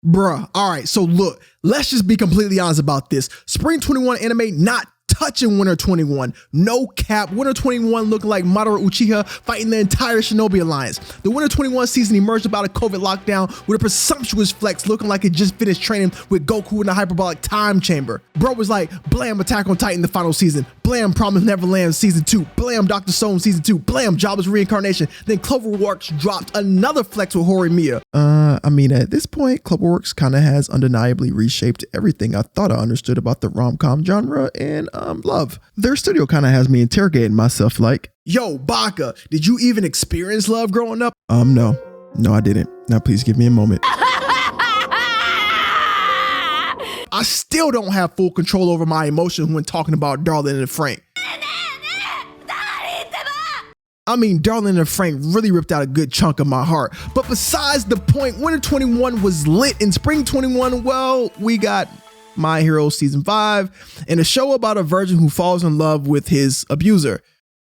Bruh, all right, so look, let's just be completely honest about this. Spring 21 anime not touching Winter 21. No cap. Winter 21 looking like Madara Uchiha fighting the entire Shinobi Alliance. The Winter 21 season emerged about a COVID lockdown with a presumptuous flex looking like it just finished training with Goku in the hyperbolic time chamber. Bro was like, blam Attack on Titan the final season, blam Promised Neverland season 2, blam Dr. Stone season 2, blam Jabba's reincarnation. Then Cloverworks dropped another flex with Horimiya. I mean, at this point, Cloverworks kind of has undeniably reshaped everything I thought I understood about the rom-com genre and love. Their studio kind of has me interrogating myself like, yo, Baka, did you even experience love growing up? No, I didn't. Now please give me a moment. I still don't have full control over my emotions when talking about Darling and Frank. I mean, Darling and Frank really ripped out a good chunk of my heart. But besides the point, Winter 21 was lit, and Spring 21, well, we got My Hero Season 5 and a show about a virgin who falls in love with his abuser.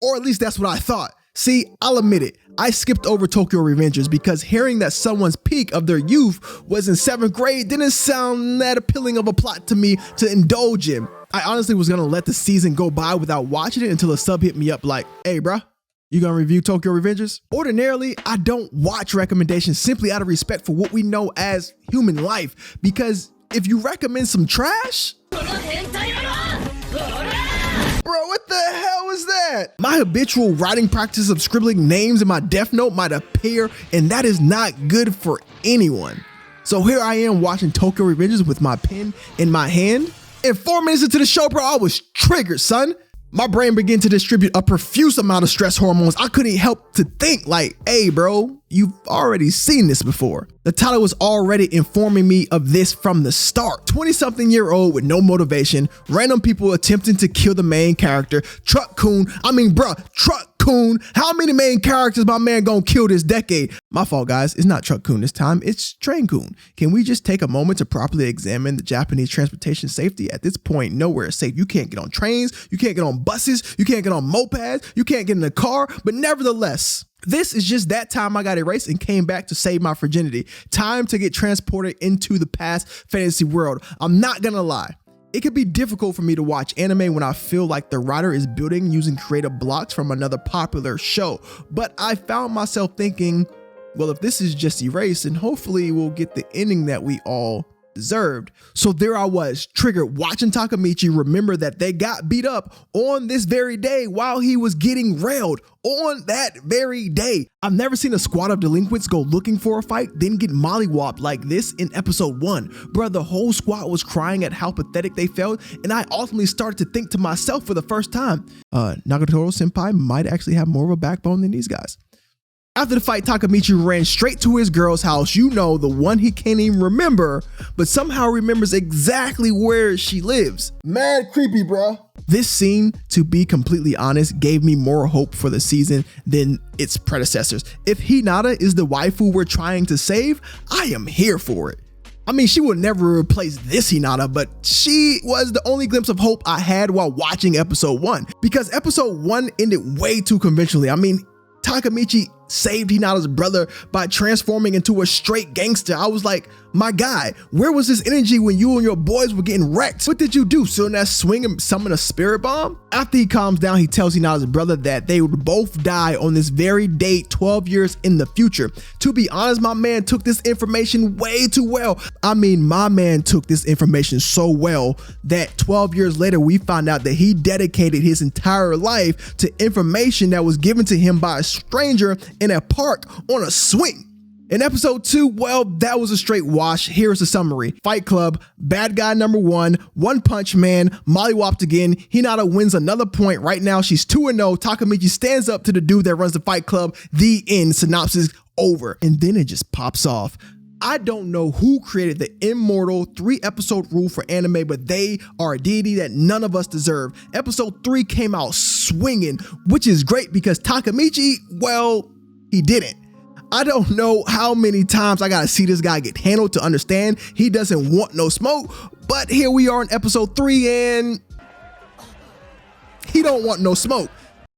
Or at least that's what I thought. See, I'll admit it, I skipped over Tokyo Revengers because hearing that someone's peak of their youth was in 7th grade didn't sound that appealing of a plot to me to indulge in. I honestly was gonna let the season go by without watching it until a sub hit me up like, hey bruh, you gonna review Tokyo Revengers? Ordinarily, I don't watch recommendations simply out of respect for what we know as human life, because if you recommend some trash, bro, what the hell was that? My habitual writing practice of scribbling names in my Death Note might appear, and that is not good for anyone. So here I am watching Tokyo Revengers with my pen in my hand, and 4 minutes into the show, bro, I was triggered, son. My brain began to distribute a profuse amount of stress hormones. I couldn't help to think like, hey bro, you've already seen this before. The title was already informing me of this from the start. 20-something-year-old with no motivation, random people attempting to kill the main character, truck-kun, truck-kun, how many main characters my man gonna kill this decade? My fault guys, it's not truck-kun this time, it's train-kun. Can we just take a moment to properly examine the Japanese transportation safety? At this point, nowhere is safe. You can't get on trains, you can't get on buses, you can't get on mopeds, you can't get in a car, but nevertheless, this is just that time I got erased and came back to save my virginity. Time to get transported into the past fantasy world. I'm not gonna lie. It can be difficult for me to watch anime when I feel like the writer is building using creative blocks from another popular show. But I found myself thinking, well, if this is just erased, then hopefully we'll get the ending that we all deserved. So there I was, triggered, watching Takemichi remember that they got beat up on this very day while he was getting railed on that very day. I've never seen a squad of delinquents go looking for a fight, then get mollywopped like this in episode 1. Bruh, the whole squad was crying at how pathetic they felt, and I ultimately started to think to myself for the first time, Nagatoro senpai might actually have more of a backbone than these guys. After the fight, Takemichi ran straight to his girl's house, you know, the one he can't even remember, but somehow remembers exactly where she lives. Mad creepy, bro. This scene, to be completely honest, gave me more hope for the season than its predecessors. If Hinata is the waifu we're trying to save, I am here for it. I mean, she would never replace this Hinata, but she was the only glimpse of hope I had while watching episode 1, because episode 1 ended way too conventionally. I mean, Takemichi saved Hinata's brother by transforming into a straight gangster. I was like, my guy, where was this energy when you and your boys were getting wrecked? What did you do? Sit on that swing and summon a spirit bomb? After he calms down, he tells Hinata's brother that they would both die on this very date 12 years in the future. To be honest, my man took this information way too well. I mean, my man took this information so well that 12 years later, we found out that he dedicated his entire life to information that was given to him by a stranger in a park on a swing. In episode 2, well, that was a straight wash. Here's the summary. Fight Club, bad guy number 1, One Punch Man, mollywopped again. Hinata wins another point. Right now, she's 2-0. Takemichi stands up to the dude that runs the Fight Club. The end. Synopsis over. And then it just pops off. I don't know who created the immortal 3-episode rule for anime, but they are a deity that none of us deserve. Episode 3 came out swinging, which is great because Takemichi, well, he didn't. I don't know how many times I gotta see this guy get handled to understand he doesn't want no smoke, but here we are in episode 3 and he don't want no smoke.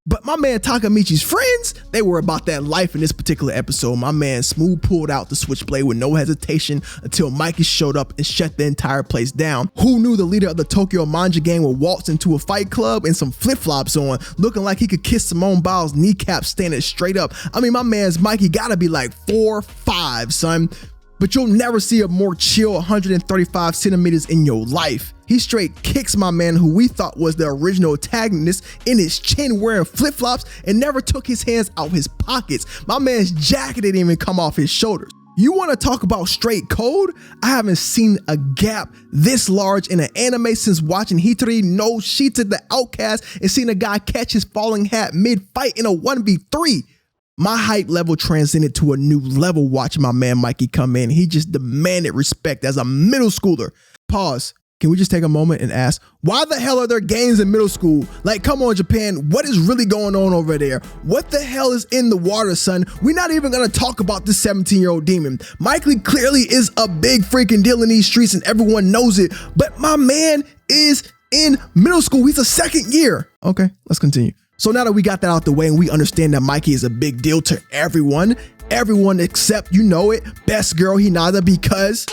But my man Takemichi's friends, they were about that life in this particular episode. My man Smooth pulled out the switchblade with no hesitation until Mikey showed up and shut the entire place down. Who knew the leader of the Tokyo Manji Gang would waltz into a fight club in some flip-flops on, looking like he could kiss Simone Biles' kneecap standing straight up. I mean, my man's Mikey gotta be like 4'5", son. But you'll never see a more chill 135 centimeters in your life. He straight kicks my man, who we thought was the original antagonist, in his chin wearing flip-flops and never took his hands out his pockets. My man's jacket didn't even come off his shoulders. You want to talk about straight cold? I haven't seen a gap this large in an anime since watching Hitori no Shita the Outcast and seeing a guy catch his falling hat mid-fight in a 1v3. My hype level transcended to a new level watching my man Mikey come in. He just demanded respect as a middle schooler. Pause. Can we just take a moment and ask, why the hell are there games in middle school? Like, come on, Japan, what is really going on over there? What the hell is in the water, son? We're not even gonna talk about this 17-year-old demon. Mikey clearly is a big freaking deal in these streets and everyone knows it, but my man is in middle school. He's a second year. Okay, let's continue. So now that we got that out the way and we understand that Mikey is a big deal to everyone except, you know it, best girl Hinata, because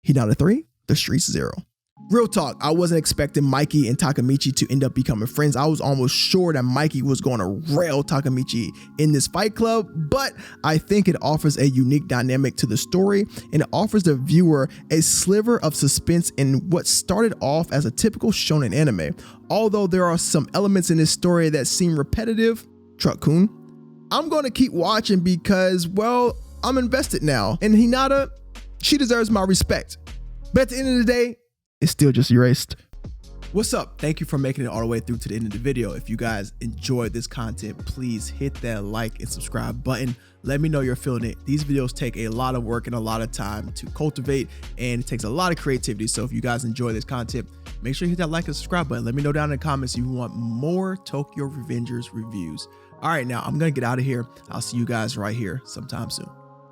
Hinata 3, the streets 0. Real talk, I wasn't expecting Mikey and Takemichi to end up becoming friends. I was almost sure that Mikey was going to rail Takemichi in this fight club, but I think it offers a unique dynamic to the story, and it offers the viewer a sliver of suspense in what started off as a typical shonen anime. Although there are some elements in this story that seem repetitive, truck-kun, I'm going to keep watching because, well, I'm invested now, and Hinata, she deserves my respect. But at the end of the day, it's still just erased. What's up? Thank you for making it all the way through to the end of the video. If you guys enjoyed this content, please hit that like and subscribe button. Let me know you're feeling it. These videos take a lot of work and a lot of time to cultivate, and it takes a lot of creativity. So if you guys enjoy this content, make sure you hit that like and subscribe button. Let me know down in the comments if you want more Tokyo Revengers reviews. All right, now I'm gonna get out of here. I'll see you guys right here sometime soon.